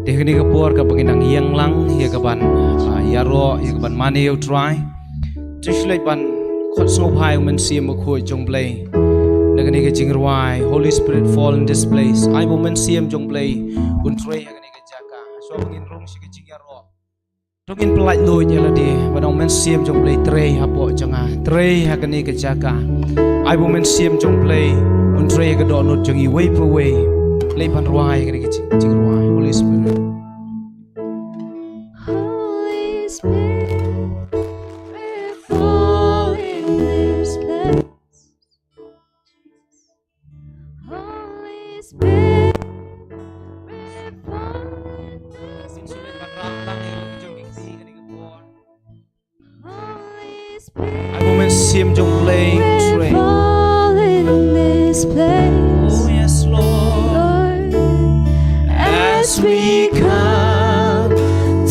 Dehni kapur kapanginang yang lang hia kapan yaro hia kapan mane eu try tishlai pan khot snow pai men siam khoi jong play nagani ke jingruai Holy Spirit fall in this place I will men siam jong play un tray nagani ke jaka so pangin rong si ke jingyaro tongin pelai loi nya ladi badong men siam jong play tray hapo janga tray nagani ke jaka I will men siam jong play un tray ke do not jangi way per way play pan ruai nagani ke jingruai Holy Spirit Sim jong play tray. Oh yes Lord, as we come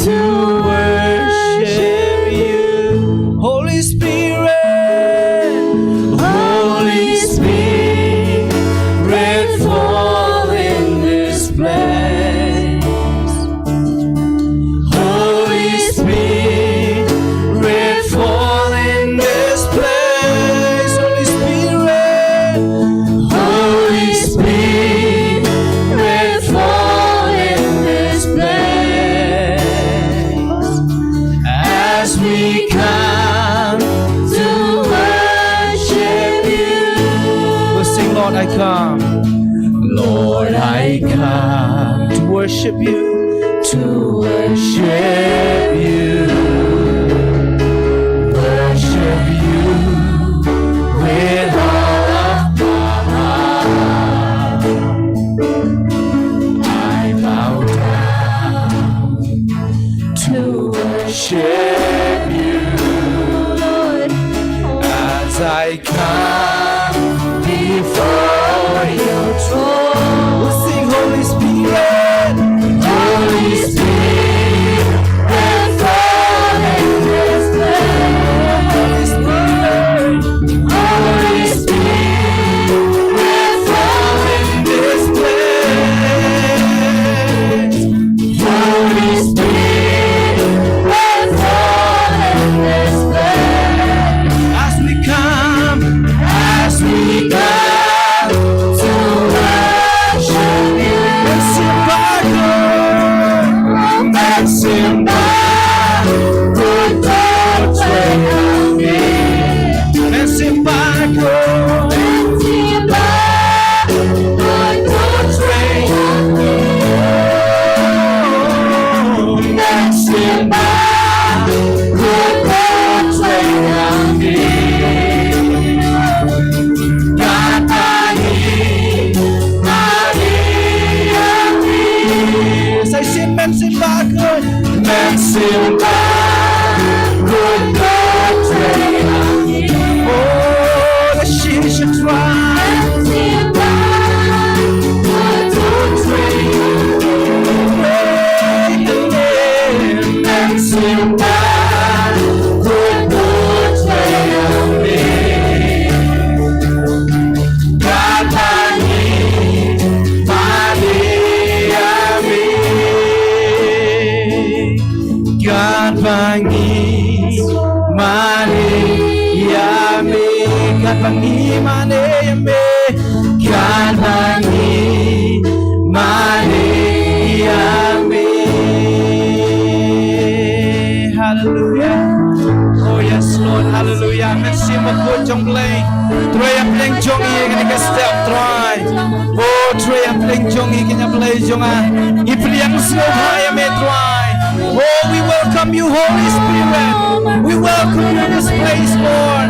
to worship you, Holy Spirit, Holy Spirit, fall in this place. Holy Spirit, fall in this place. I come, Lord, I come to worship you, to worship you, worship you with all of my heart. I bow down to worship you, Lord, as I come before your throne. We'll sing Holy Spirit, Holy Spirit, fall in this place. Holy Spirit, Holy Spirit, fall in this place. Holy Spirit, fall in this place. As we come, as we come. Simba, good God, train me. Simba, good God, train me. Simba, good God, train me. Simba, good God, train me. Oh, the sheep should try. Simba, good God, train me. Simba, good God, train me. God, God pangi mane yame, God pangi mane yame, God pangi mane yame. Hallelujah. Oh yes Lord, hallelujah. Merci beaucoup jong play. Try a playing jongi kini ke step try. Oh try a playing jongi kini play jonga. Ipliang slow high me try. Oh, we welcome you, Holy Spirit. We welcome you in this place, Lord.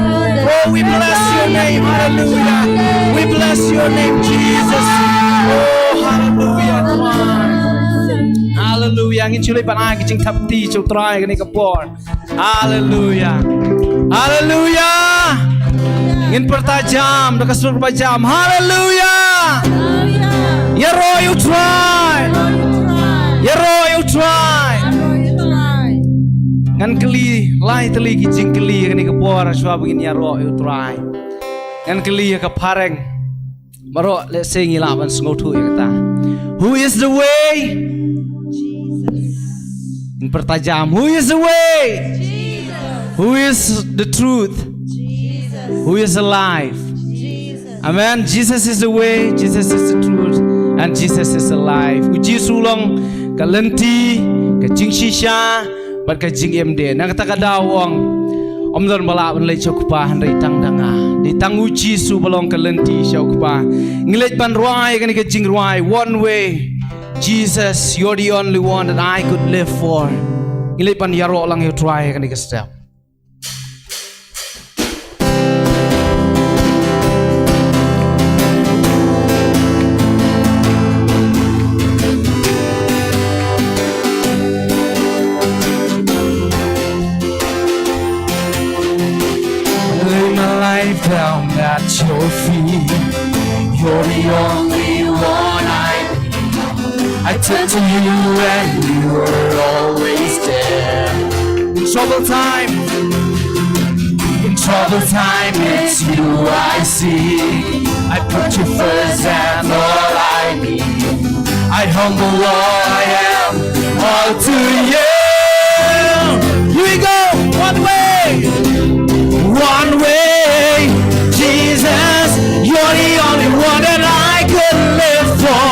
Oh, we bless your name. Hallelujah. We bless your name, Jesus. Oh, hallelujah. Hallelujah. Ngin chulay panay kiching tapti chul try kani kapor. Hallelujah. Hallelujah. Ngin pertajam dakasul pajam. Hallelujah. Yaro you try. Yaro you try. Ngan keli lai teli kijing keli kani kapor aswa begini yaro you try. ngan kali ka pareng maro le sengi la ban sngo thu ta who is the way in pertajam who is the way who is the truth who is alive amen Jesus is the way Jesus is the truth and Jesus is alive uji sulong ka lenti ka jingshisha bat ka jing emde na kata ka dawong omdon bala ban lei chokpa han rei tang danga di tang uji su balong ka lenti chokpa ngilej ban ruai kan ka jing ruai one way Jesus you're the only one that I could live for ngilej ban yaro lang you try kan ka step down at your feet. You're the only one I need. I turn to you and you were always there. In trouble time, it's you I see. I put you first and all I need. I humble all I am, all to you. Here we go, one way. One way, Jesus, you're the only one that I could live for.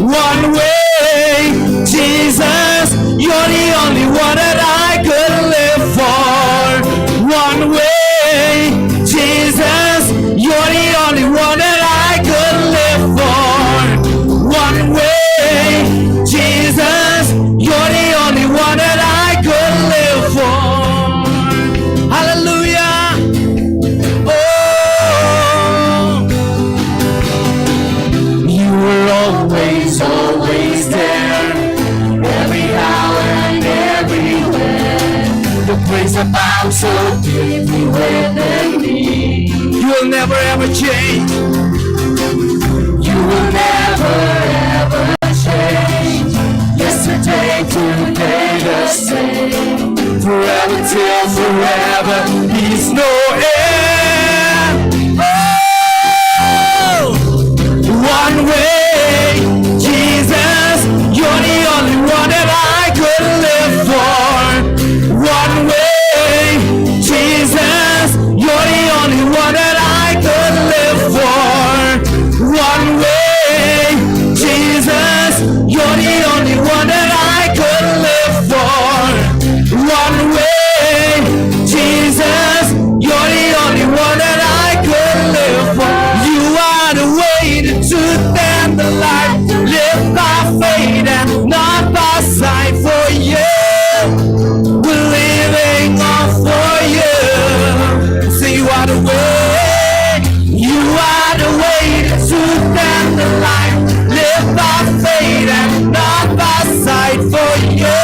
One way, Jesus, you're the only one that I could live for. One way, Jesus, you're the only one that I could live for. One way, Jesus, you're the only one that I could live for. Hallelujah. Always there, every hour and everywhere. The grace abounds so deeply within me. You'll never ever change. You will never ever change. Yesterday, today, the same. Forever till forever, He's no end. Oh, one way. Jesus, you're the only one that I could live for. One way, Jesus, you're the only one that I could live for. One way, Jesus, you're the only one that I could live for. One way, Jesus, you're the only one that I could live for. You are the way, the truth, and the life. Live by faith and not by sight. For you, we're living on for you. So you are the way, you are the way, the truth and the life. Live by faith and not by sight. For you,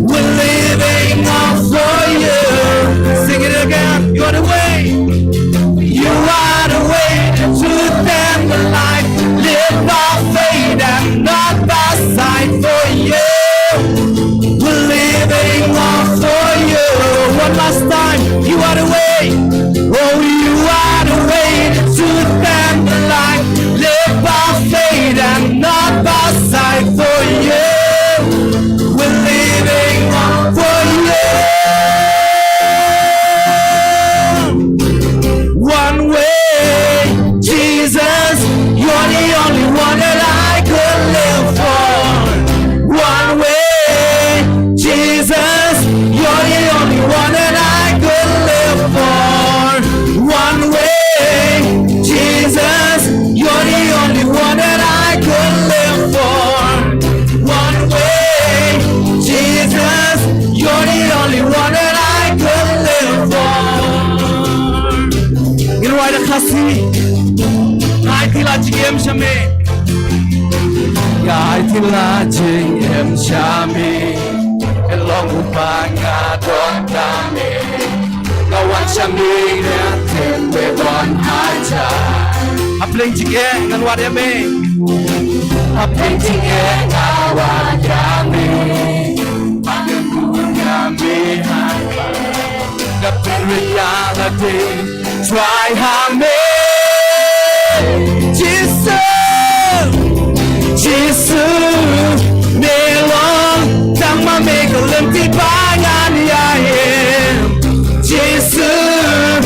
we're living on for you. Sing it again. You're the way, you are the way, the truth and the life. Live by faith and not by sight. For you, we're living on for you. One last time. You are the way. Oh, you are the way, the truth and the life. Live by faith and not by sight. For you, we're living on for you. One way, Jesus, you're the only one that I could live for. One way, Jesus, you're the only one that I could live for. One way, Jesus, you're the only one that I could live for. One way, Jesus, you're the only one that I could live for. You know why the Kasi? I feel like em shame. I feel like em shame. Long upanga don dame. No one shame that we born haja. I'm playing again and what I mean. I'm playing again and what I mean. I'm going to be happy. The reality. try hame Jesus Jesus melon tang ma me ka len ti ba ngan ya em Jesus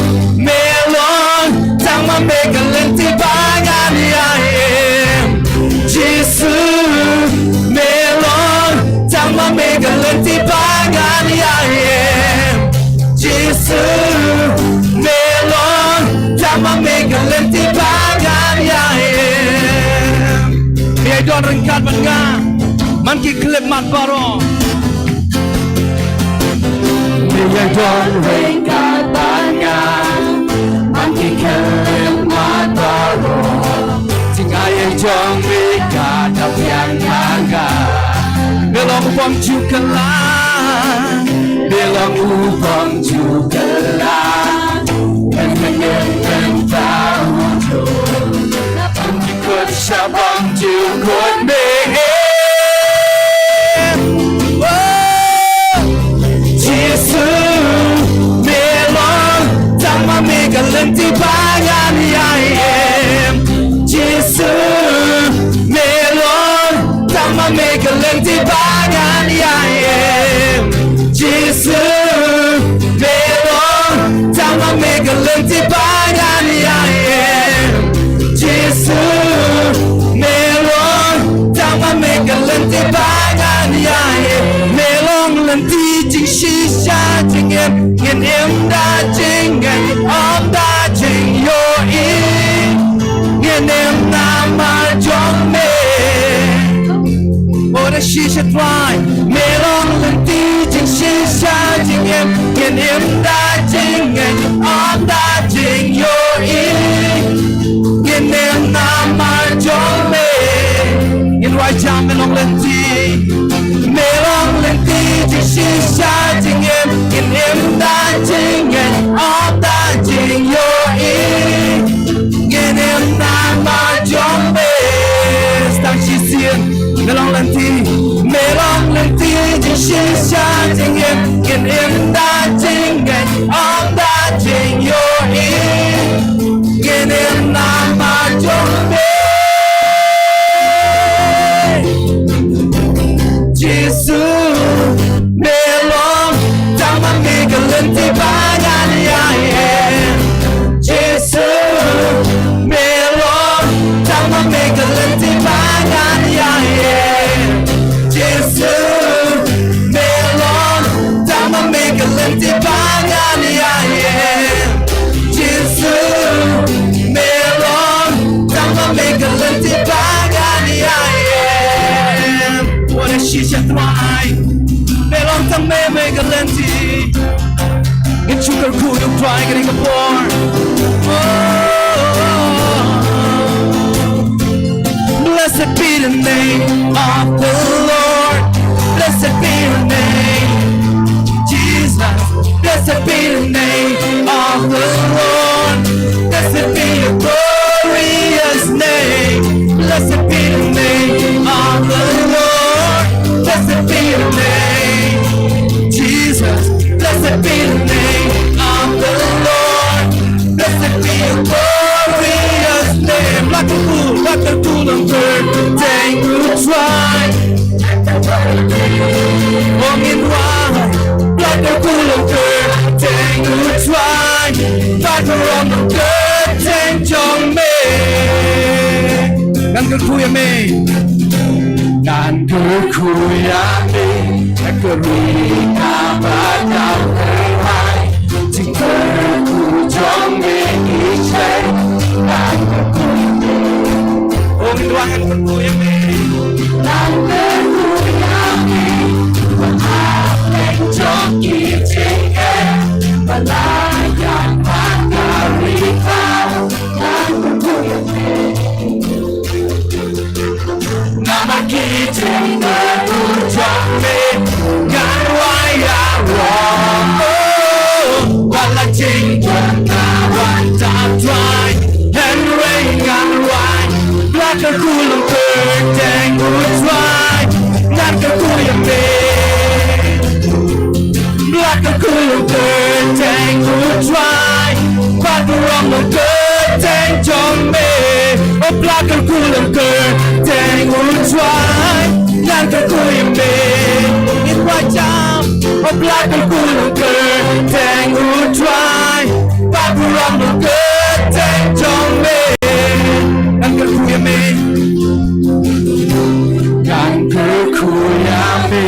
melon tang ma me ka len ti ba ngan ya em Jesus melon tang ma me ka len ti ba ngan ya em Jesus melon tang ma me ka len ti ba ngan ya em biar don rengkat banga man ki klip mat baro biar don rengkat banga man ki klip mat baro tinggal yang jong mereka dah yang mangga belong upang juga lah belong upang juga lah dan menyenang tahu ikut sabang ikut mehem Jesus melon tang ma mega lenti bangan ya em Jesus melon tang ma mega lenti bangan ya em Jesus melon tang ma mega lenti bangan ya em Jesus melon tang ma mega lenti bangan ya em melon lenti jing shisha jing em da jing om da jing yo i ngien em na ma jong me oh the shisha try melon lenti jing shisha jing ngien em da jing om da jing yo i ngien em na ma jong me ngien right jam melon lenti jing shisha jing ngien em da jing om da jing yo i ngien em na ma jong me stang chi sien melon lenti jing shisha jing ngien em da jing om da jing yo i ngien em na ma jong me Jesus melon tang ma me ka lenti bangan ya em Jesus melon tang ma me ka lenti bangan ya em Jesus melon tang ma me ka lenti bangan ya em Jesus melon tang ma me ka lenti bangan ya em what a shisha try melon tang me ka lenti get sugar cool you try getting a pour blessed be the name of the Lord blessed be the name Jesus blessed be the name of the Lord blessed be your glorious name blessed be the name of the Lord blessed be your name Jesus blessed be the name of the Lord blessed be your glorious name like a fool on bird dang you try Ong in wide like a fool on bird dang you try like a on the bird dang jong me ngăn cứ khui me ngăn cứ khui me ngăn cứ ri ka ba dao hai chính cứ jong me each day ngăn cứ khui me ong in wide ngăn cứ khui me ngăn cứ khui me và áp lên jong ki ching và lại yang ba ka ri ka ngăn cứ khui me Namakiting na ujame gan waya wrong wala jing na wan tap try and rain gan wai black a cool and bird dang would try not a cool and black a cool and bird dang would try but Babylon no good dang John me O black and cool and good dang will try Yan ka kuya me In white jam O black and cool and good dang will try Babylon no good dang John me Yan ka kuya me Yan ka kuya me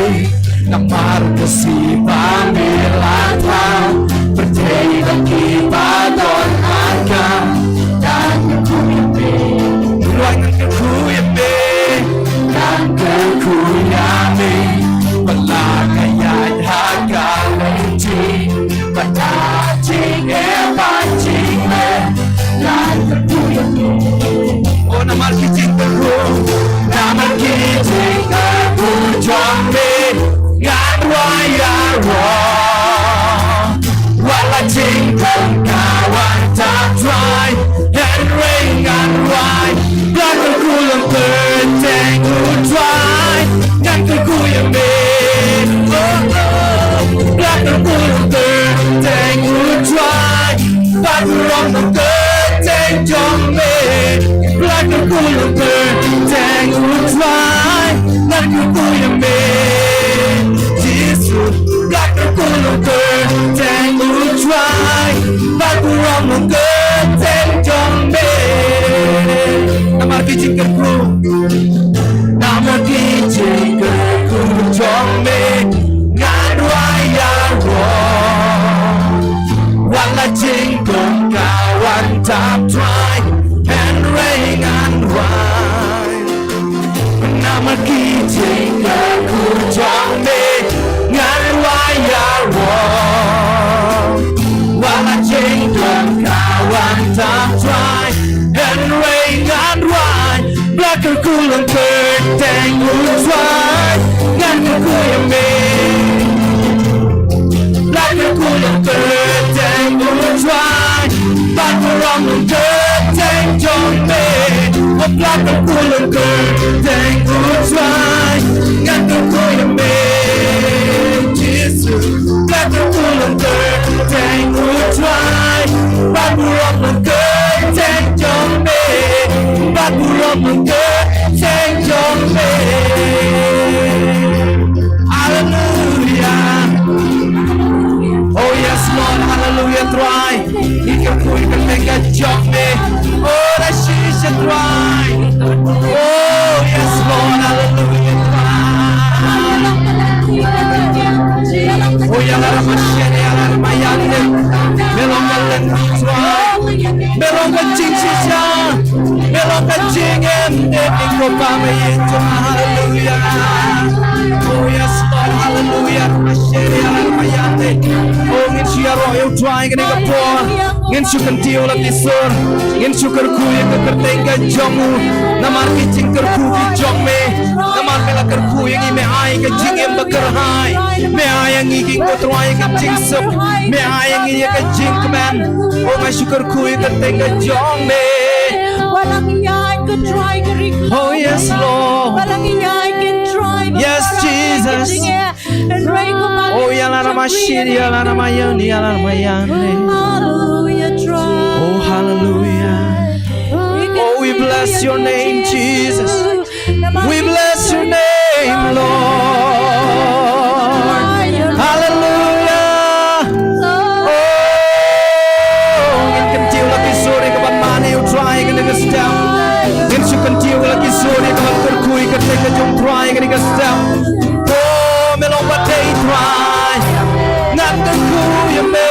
Namar kasi pamilatang Percaya kita don agam Dan kekuyame Ruangan kekuyame Dan kekuyame Pelagayat harga leci Patacing pancing Dan kekuyame Oh namar kicing keku Namar kicing keku Jombe Ngan waya Wala ching kong kawan tak try And ring and ride Black and cool and third Tang who try Ngan ka kuya me Oh oh Black and cool and third Tang who try Back around the third Tang jong me Black and cool and third Tang who try Ngan ka kuya me Jesus Black and cool and third Tang who try Back around the good Tang jong me Namar kijing kerku Namar kijing kerku jong me Ngan waya Wala jing kong kawan tap try And ring and wine Namar kijing kerku jong me Ngan waya Wala jing kong kawan tap try And ring and wine Black and cool and third Tang who try Ngan ka kuya me Black and cool and third Tang who try Back around the third Tang jong me Oh black and cool and third Tang who try Ngan ka kuya me Jesus Black and cool and third Tang who try Back around the third Tang jong me Back around the third Tang jong me Hallelujah Oh yes Lord hallelujah try Ika kuy ka tenga jong me Oh that she should try Oh yes Lord hallelujah try Oh ya la ramashene ya la ramayane Melong galen try Melong ka jing shisha Melong ka jing emde Iko pame yeto hallelujah Oh yes Lord hallelujah Ramashene ya la ramayane Oh ngin siya roh yung try Ngin ka po Ngin syukan tiyo lang nisur Ngin syukar kuya ka kerteng ka jomu Namar kicing kerku ki jong me Namar mela kerku yang ime ay ka jing em bakar hai Me ayang iging ko try ka jing sup Me ayang iya ka jing kemen Oh ngai syukar kuya kerteng ka jong me Walang iyan ka try ka rin Oh yes Lord Walang iyan ka try Yes Jesus Oh yala ramashiri yala ramayani yala ramayani Hallelujah try Oh hallelujah Oh we bless your name Jesus We bless your name Lord Hallelujah Oh ngin kentiu lagi sore kapan mana you try ngin ke stem ngin su kentiu lagi sore kapan terkui ketika jom try ngin ke stem Oh melong badai try ngan terkui ya me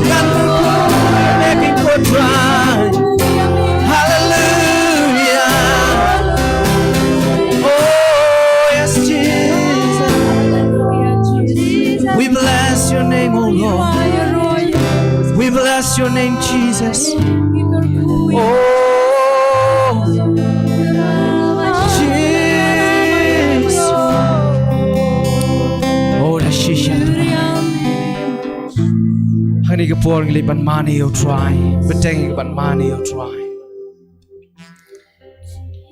ngan terkui making for try Hallelujah Oh yes Jesus We bless your name oh Lord We bless your name Jesus Oh Jesus Oh the shisha Hani ke por ngli ban mani yo try Beteng ke ban mani yo try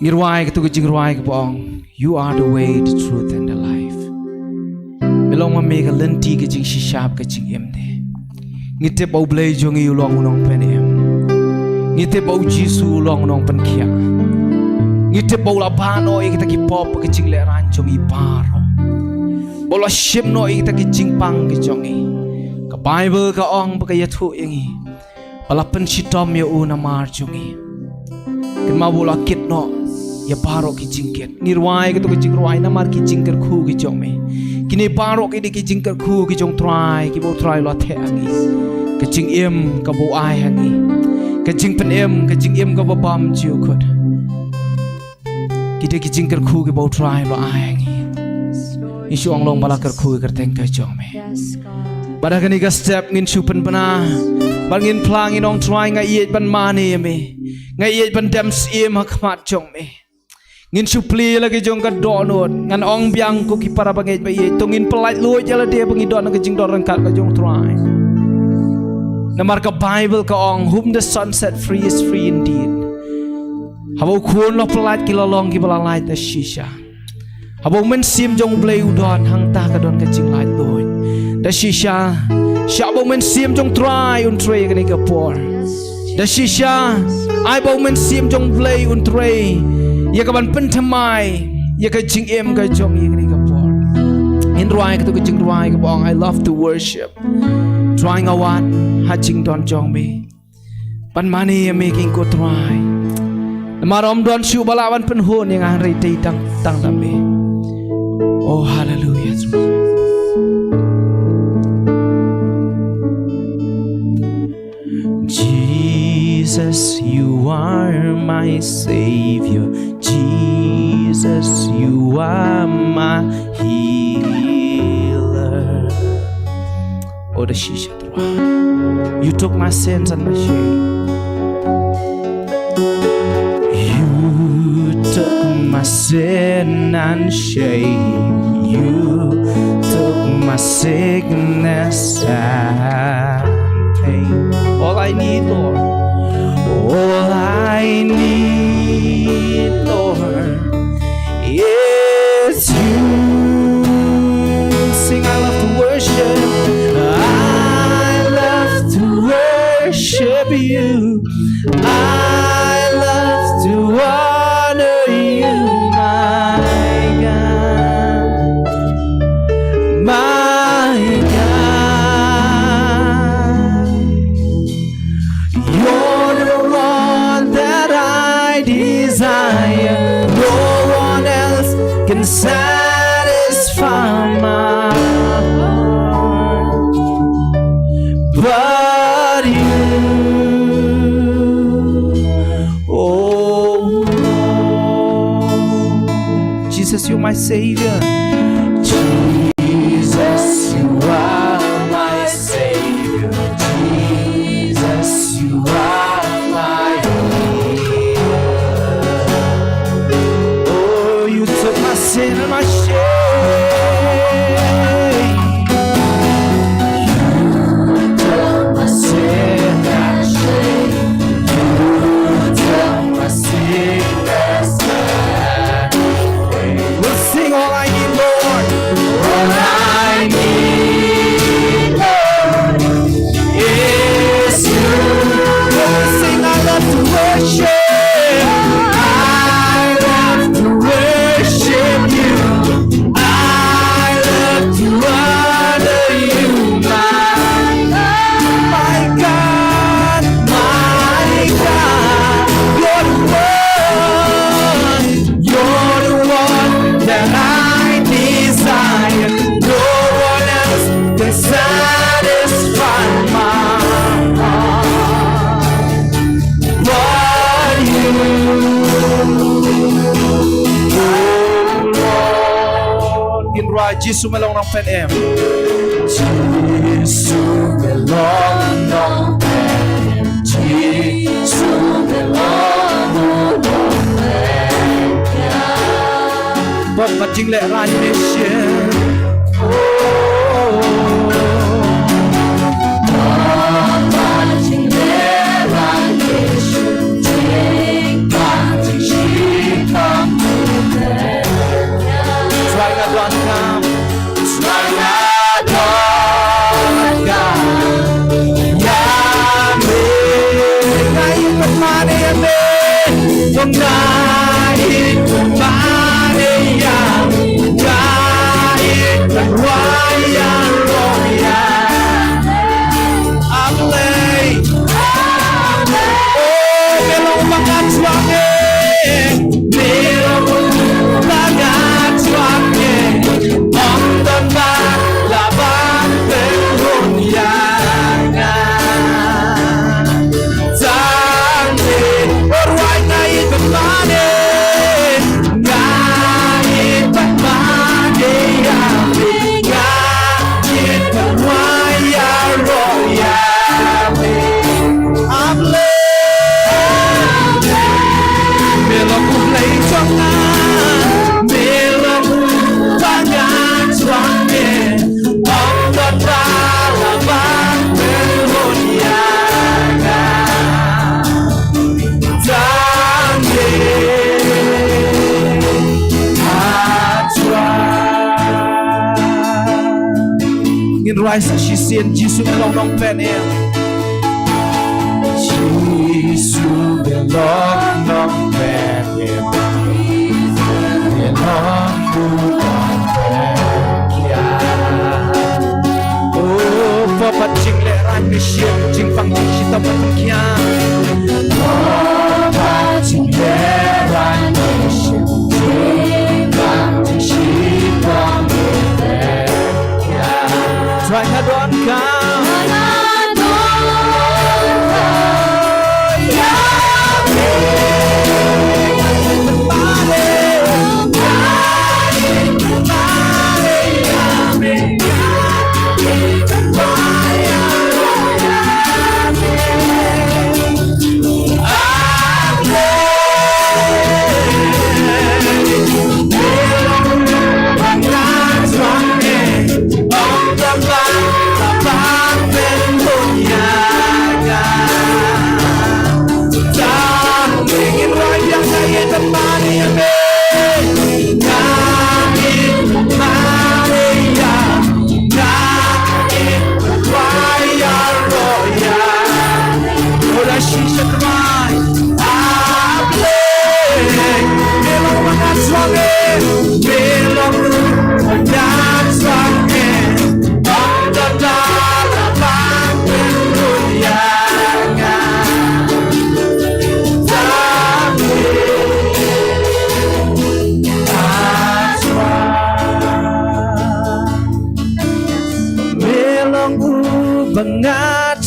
Ngirwai ke tu ke jingirwai ke bong You are the way, the truth and the life Belong ma me ke lenti ke jing shishap ke jing emde ngite bau blei jongi ulong unong penem ngite bau jisu ulong unong penkia ngite bau labano kita ki pop ke jingle ran jongi paro bola shim no kita ki jingpang ki jongi ka bible ka ong pa ya thu yangi bala pen chitom ya una mar jongi kin ma bola kit no ya paro ki jingket nirwai ke to ki jingruai na mar ki jingker khu ki jongme kini paro ki di ki jingker khu ki jong try ki bo try lo the angi ke jing em ka bo ai hangi ke jing pen em ke jing em ka bo bam chiu khot ki di ki jingker khu ki bo try lo ai hangi isu ong long bala ker khu ker teng ka jongme pada kani ka step ngin chupen pana bangin plang in ong try nga yet ban mani me nga yet ban dem sim ha kmat jongme ngin supli lagi jong ka donut ngan ong biang ko ki para bangai ba ye tongin pelait lu jala dia bangi don ka jing don rangkat ka jong try namar ka bible ka ong whom the sun set free is free indeed habo khun lo pelait ki lolong ki bala lai ta shisha habo men sim jong blei udon hang ta ka don ka jing lai loy da shisha sha bo men sim jong try un tray ka ni ka por da shisha ai bo men sim jong blei un tray ya kaban pen thamai ya ka jing em ka jong ya ni ka por in ruai ka to ka jing ruai ka bong I love to worship trying a wat ha jing don jong me pan mani ya making ko try marom don shu balawan pen hon yang hari tei tang da me oh hallelujah Jesus, you are my Savior. Jesus, you are my healer. Oh, the shisha. You took my sins and my shame. You took my sin and shame. You took my sickness and pain. All I need, Lord. All I need, Lord, is you. Sing, I love to worship. I love to worship you. I love to honor you, my God. My God. You're the one that I desire. No one else can satisfy my heart but you. Oh Lord. Jesus, you're my Savior. Jesus, you are my Savior. Jesus, you are my healer. Oh, you took my sin and my shame. You took my sin and shame. You took my sickness and pain. We'll sing all I need, Lord. All I need, Lord, is you. Sing, I love to worship. I love to worship you. I love to honor you, my God, my God. You're the one that I desire. No one else can satisfy my heart but you. Oh Lord, in right, Jesus melong ng pen em. Jesus melong ng pen em. Jesus melong ng pen em. Bom mặt chính lệ ra như nation. Try not to come. Try not to come. rai sa shi sien Jisu long long pen e Jisu long long pen e long oh papa jing le ran me shien jing fang jing shi ta pa kia papa jing le ran me shien jing fang jing shi ta try to don't come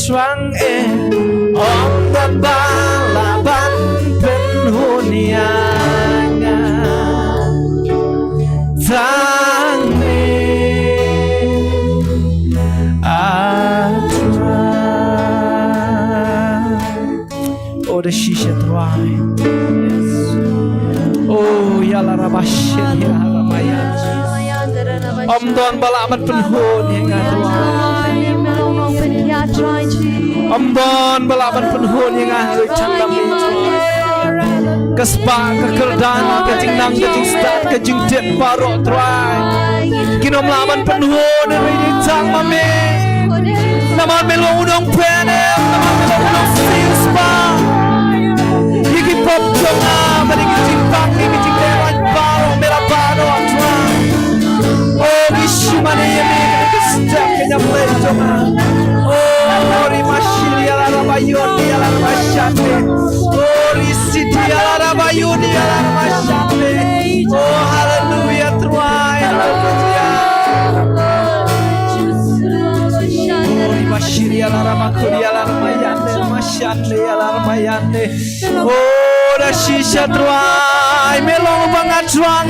Choang e om dan balaban penhunianga tang me atra oh the shisha try oh yala rabashin ya ramaya om dan balaban penhunianga Ambon balaban penhun yang ahli cangkam itu Kespa kekerdan kejing nang kejing start kejing jet parok try Kinom laban penhun dari di cang mame Naman melong udang penem Naman melong udang sispa Yiki pop jonga Mari kejing pang kejing lewan parok Mela parok try Oh isu mana yang ini Kestak kenya play jonga Ori mashiri ala rabayoni ala rabashate Ori siti ala rabayoni ala rabashate Oh hallelujah try hallelujah Ori mashiri ala ramakuri ala ramayane Mashate ala ramayane Oh da shisha try Melong bangat try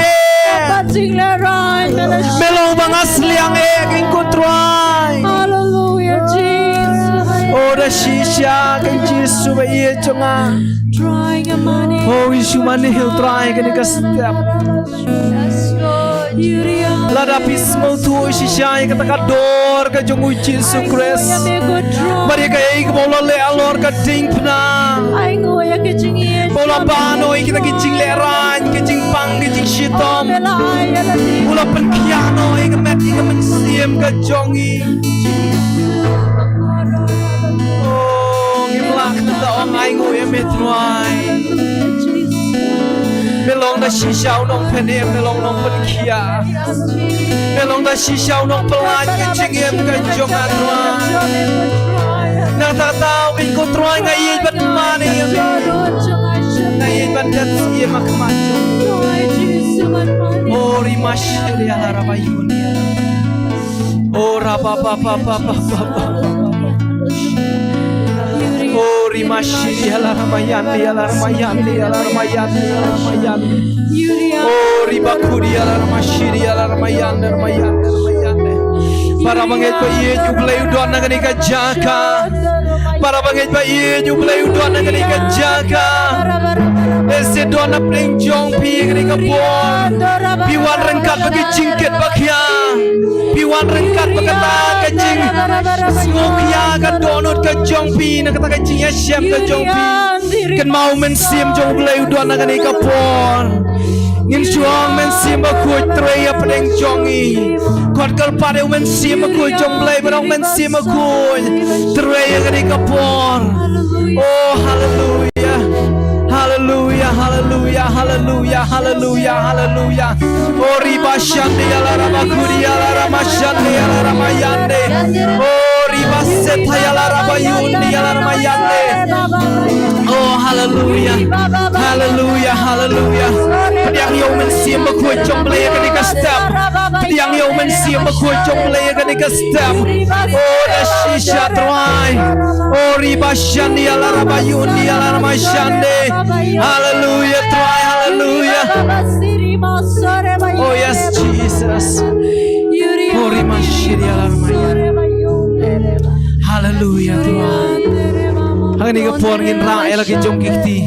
Melong bangat seliang Kingku try Hallelujah Jesus Oh da shisha kan Jisu ba iya chunga Trying a money Oh Yesu mani hil try kan ka step Lada pismo tu shisha ka ta dor ka jungu Jisu Christ Mari ka ei ka bola le alor ka ding pna Ay ngoya ke chingi Bola bano ei kita kicing le ran kicing pang kicing shitom Bola pen piano ei ka met ka mensiam ka jongi Ai ngồi em mệt mỏi Melong da shisha nong penem melong nong pen kia Melong da shisha nong pelan kencing em kencong anwa Nang tak tahu ikut try ngai ban mani ngai ban dat ia mak maju Ori mashri ala rabayuni Ora pa pa pa pa pa pa Ori mashiri ala ramayani ala ramayani ala ramayani ala ramayani Ori bakuri ala ramashiri ala ramayani ramayani ramayani Para banget pa iye jublay udon na gani ka jaka Para banget pa iye jublay udon na gani ka jaka Ese don na pling jong pi gani ka bon Piwan rengkat bagi jingket bakya Piwan rengkat bagata ka jing Ngokya ka donut ka jong pi na kata ka jing ya syam ka jong pi Kan mau men sim jong blay udon na gani ka bon ngin chuang men sim ba khu tre ya pdeng chongi khot kal pa de men sim ba khu jong blai ba men sim ba khu tre ya ga ni ka por oh hallelujah hallelujah hallelujah hallelujah hallelujah hallelujah oh riba shande ya la rama khuri ya la rama shande ya la rama yande oh riba setha ya la rama yundi ya la rama yande oh hallelujah hallelujah hallelujah pediang yo men sim ba khu chong ble ga ni ka step pediang yo men sim ba khu chong ble ga ni ka step oh da shisha try oh riba shande ya la rama yundi ya la rama shande hallelujah try hallelujah oh yes Jesus oh rima shiri ya la rama hallelujah try hangni ka por ngin ra ela ki jong kikti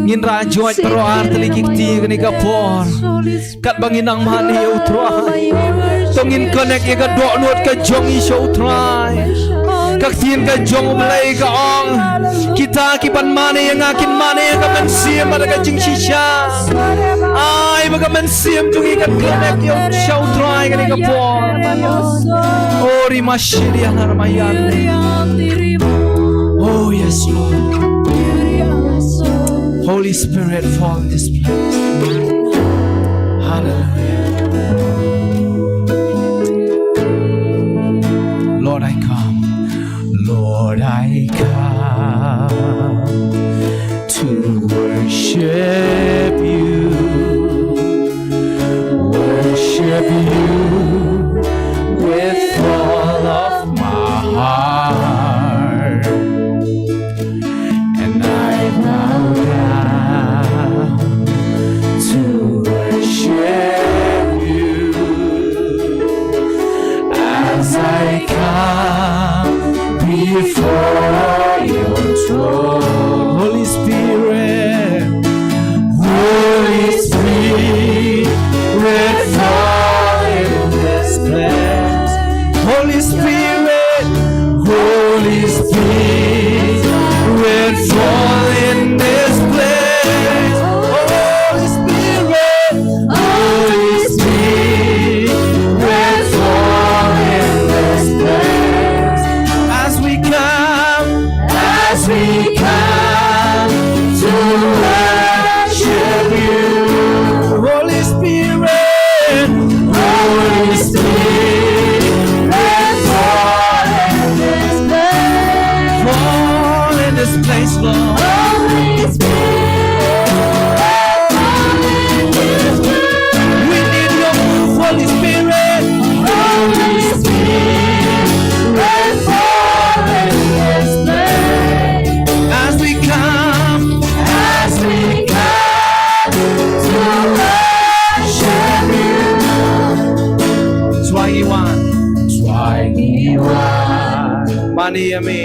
ngin ra joy pro artli kikti ngni ka por kat banginang mani utrai tongin connect ka do not ka jong I show try kak tin ka jong blai ka ong kita ki pan mani yang akin mani ka men siam ada ka jing shisha ai ba ka men siam tungi ka connect yo show try ngni ka por ori mashiri anarmayan oh yes Lord Holy Spirit fall in this place hallelujah Lord I come to worship you with all of my heart and I bow down to worship you as I come before your throne. Holy Spirit, fall in this place. Holy Spirit, fall in this place. Holy Spirit, fall in this place. As we come to worship you. Holy Spirit, fall in this place, Lord. We need your move, Holy Spirit. Fall in this place. As we come to worship you. Swagiwan, Maniyami,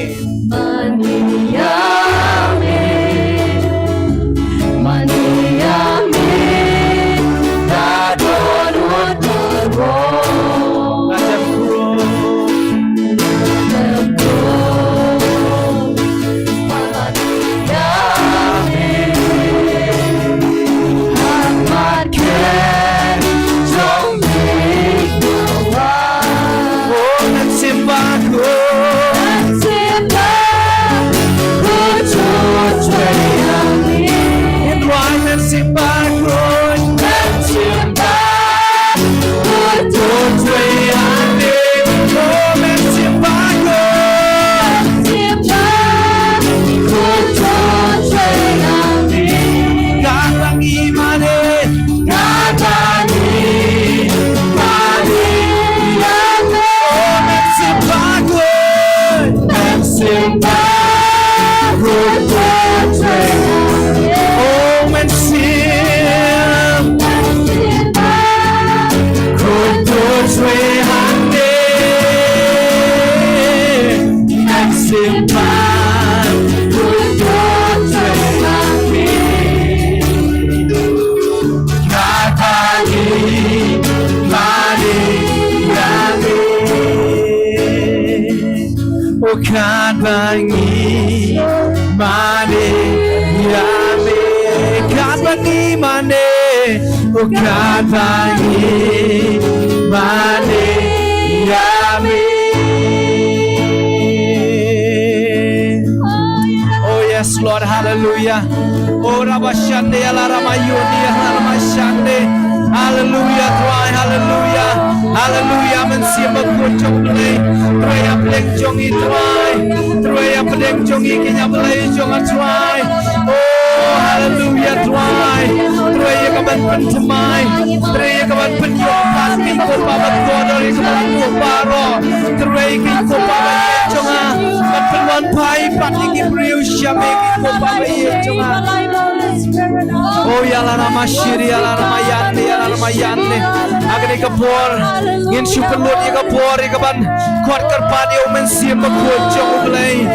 Kadbangi mane yame kadbangi mane bukan pagi mane yami. Oh yes Lord, hallelujah. Oh Rabashande ala Ramayuni ala Ramashande. Hallelujah, Tuhan, hallelujah. Hallelujah, mensiap aku jong play. Tuai apleng jong i tuai. Tuai apleng jong i kinya play jong a tuai. Oh hallelujah, tuai. Tuai ya kaban pentemai. Tuai ya kaban penyok pasti ko pabat ko dari kaban ko paro. Tuai ki ko pabat jong a. Penwan pai pati ki priu syame ki ko pabat jong a. Oh ya la ramashiri ya la ramayane ya la ramayane. Agni kapor ngin syupenut ya kapor ya kaban kuat kerpane umen sim makoj jong blai.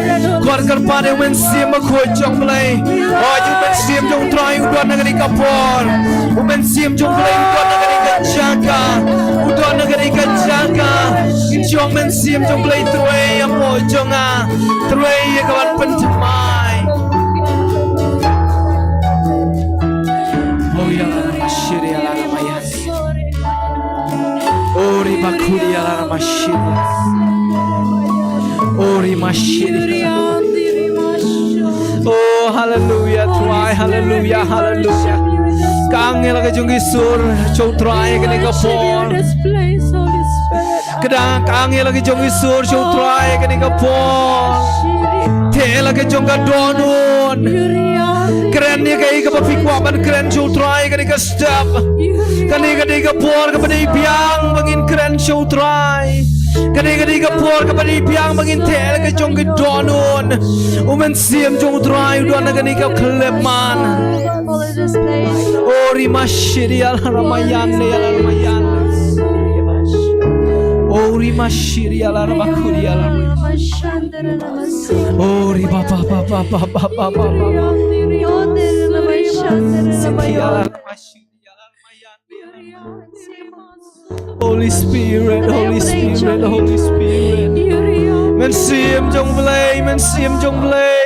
Kuat kerpane umen sim makoj jong blai. Oh you men sim jong try udon agni kapor. Umen sim jong blai udon agni kajaga. Udon agni kajaga. Ngin jong men sim jong blai true ya mo jonga. True ya kaban pentemai. Oh ya la ramashiri ya la ramayane. Ori bakuri ala ramashiri. Ori mashiri. Oh hallelujah, try hallelujah, hallelujah. Kangel ke jungi sur, chou try ke ni kapor. Kedang kangel ke jungi sur, chou try ke ni kapor. Tel ke jonga donun. Keren ni ke ika papikwa ban keren chou try ke ni ka step. Kani ke ni kapor ke pani biang bangin keren chou try. Kani kapor ke pani biang bangin tel ke jonga donun. Umen sim jong try udon kani ka kleman. Ori mashiri ala ramayane ala ramayane. Ori mashiri ala ramakuri ala ramayane. Ori baba baba baba baba baba. Siti ala ramashiri ala ramayane. Holy Spirit, Holy Spirit, Holy Spirit. Men sim jong blay,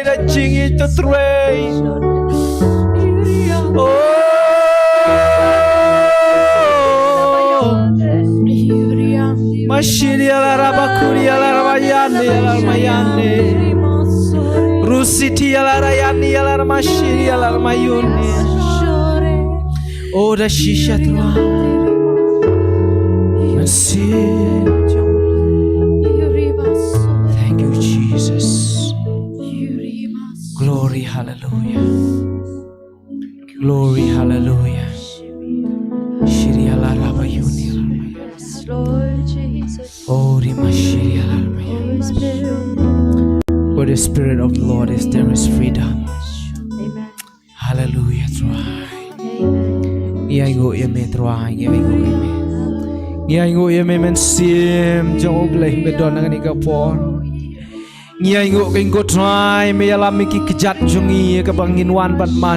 da jingi to tray. Oh. Mashiri ala rabakuri ala ramayane ala ramayane. Rusiti ala rayani ala ramashiri ala ramayuni. Oh da shisha tua. Mashiri. Thank you Jesus. Glory hallelujah. Glory hallelujah. Shiri ala rabayuni. Oh, where the Spirit of the Lord is, there is freedom. Amen. Hallelujah. Iaigo yeme try, iaigo yeme. Iaigo yeme men sim jong bleh bedon dengan ikapor. Iaigo kengo try me alam iki kejat jungi ke bangin wan ban man.